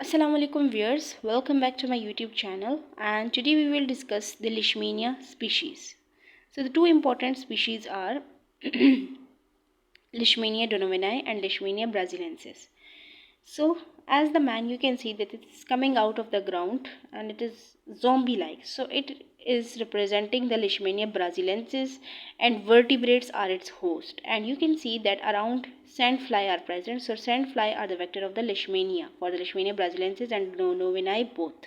Assalamu alaikum viewers, welcome back to my YouTube channel, and today we will discuss the Leishmania species. So the two important species are Leishmania donovani and Leishmania brasiliensis. So as the man, you can see that it's coming out of the ground and it is zombie like. So it is representing the Leishmania brasiliensis and vertebrates are its host, and you can see that around sandfly are present. So sandfly are the vector of the Leishmania for the Leishmania brasiliensis and donovani both.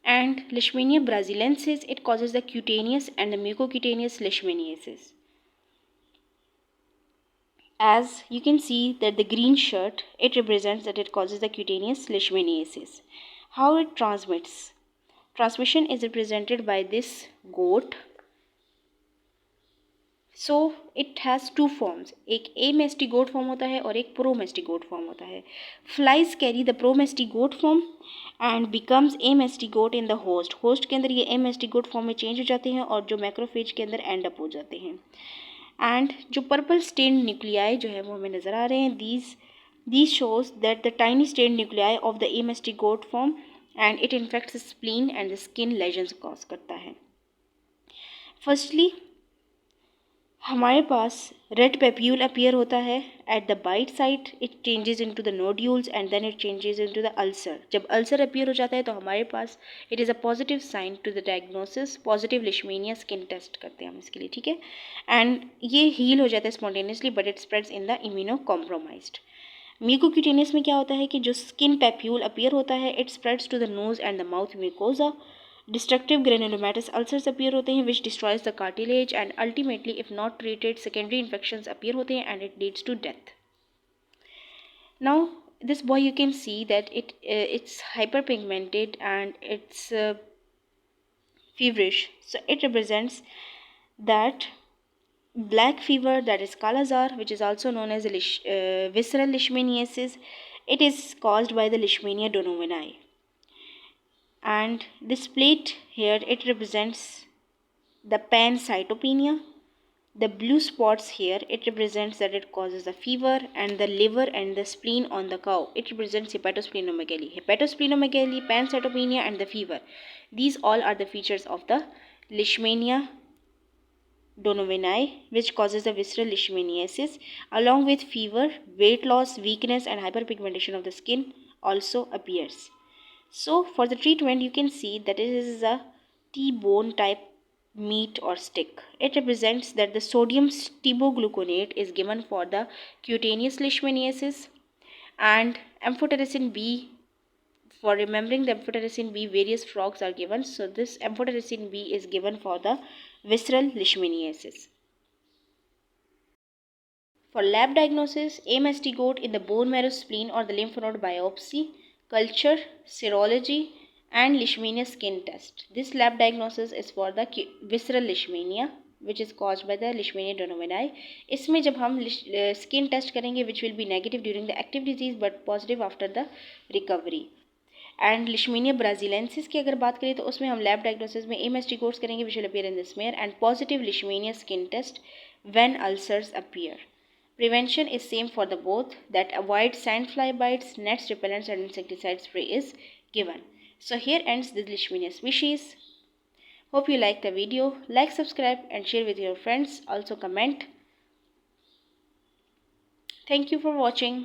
And Leishmania brasiliensis, it causes the cutaneous and the mucocutaneous leishmaniasis. As you can see that the green shirt, it represents that it causes the cutaneous leishmaniasis. How it transmits? Transmission is represented by this goat. So it has two forms. एक amestigote form होता है और एक promestigote form होता है. Flies carry the promestigote form and becomes amestigote in the host. Host के अंदर ये amestigote form में change हो जाते हैं और जो macrophage के अंदर end up हो जाते हैं. एंड जो पर्पल स्टेन्ड न्यूक्लियाई जो है वो हमें नज़र आ रहे हैं. these shows that the tiny stained nuclei of the amestigote form and it infects the spleen and the skin lesions cause करता है. फर्स्टली हमारे पास रेड पेप्यूल अपीयर होता है at the bite side. It changes into the nodules and then it changes into the ulcer. जब ulcer appear हो जाता है तो हमारे पास it is a positive sign to the diagnosis. Positive Leishmania skin test करते हैं हम इसके लिए, ठीक है. एंड ये हील हो जाता है spontaneously but it spreads in the immuno compromised. Mucocutaneous में क्या होता है कि जो स्किन पेप्यूल अपीयर होता है it spreads to the nose and the mouth mucosa. Destructive granulomatous ulcers appear होते हैं which destroys the cartilage and ultimately if not treated secondary infections appear होते हैं and it leads to death. Now this boy, you can see that it's hyperpigmented and it's feverish. So it represents that black fever, that is Kala-Azar, which is also known as visceral leishmaniasis. It is caused by the Leishmania donovani. And this plate here, it represents the pancytopenia. The blue spots here, it represents that it causes the fever, and the liver and the spleen on the cow, it represents hepatosplenomegaly. Hepatosplenomegaly, pancytopenia and the fever, these all are the features of the Leishmania donovani, which causes the visceral leishmaniasis. Along with fever, weight loss, weakness and hyperpigmentation of the skin also appears. So for the treatment, you can see that it is a T-bone type meat or stick. It represents that the sodium stibogluconate is given for the cutaneous leishmaniasis, and amphotericin B. For remembering the amphotericin B, various frogs are given. So this amphotericin B is given for the visceral leishmaniasis. For lab diagnosis, amestigote in the bone marrow, spleen or the lymph node biopsy, culture, serology and Leishmania skin test. This lab diagnosis is for the visceral Leishmania which is caused by the Leishmania donovani. इसमें जब हम skin test करेंगे which will be negative during the active disease but positive after the recovery. And Leishmania braziliensis की अगर बात करें तो उसमें हम लैब डायग्नोसिस में amestigotes करेंगे which will appear in the smear, and positive Leishmania skin test when ulcers appear. Prevention is same for the both, that avoid sandfly bites, nets, repellents and insecticide spray is given. So here ends the Leishmania species. Hope you like the video. Like, subscribe and share with your friends. Also comment. Thank you for watching.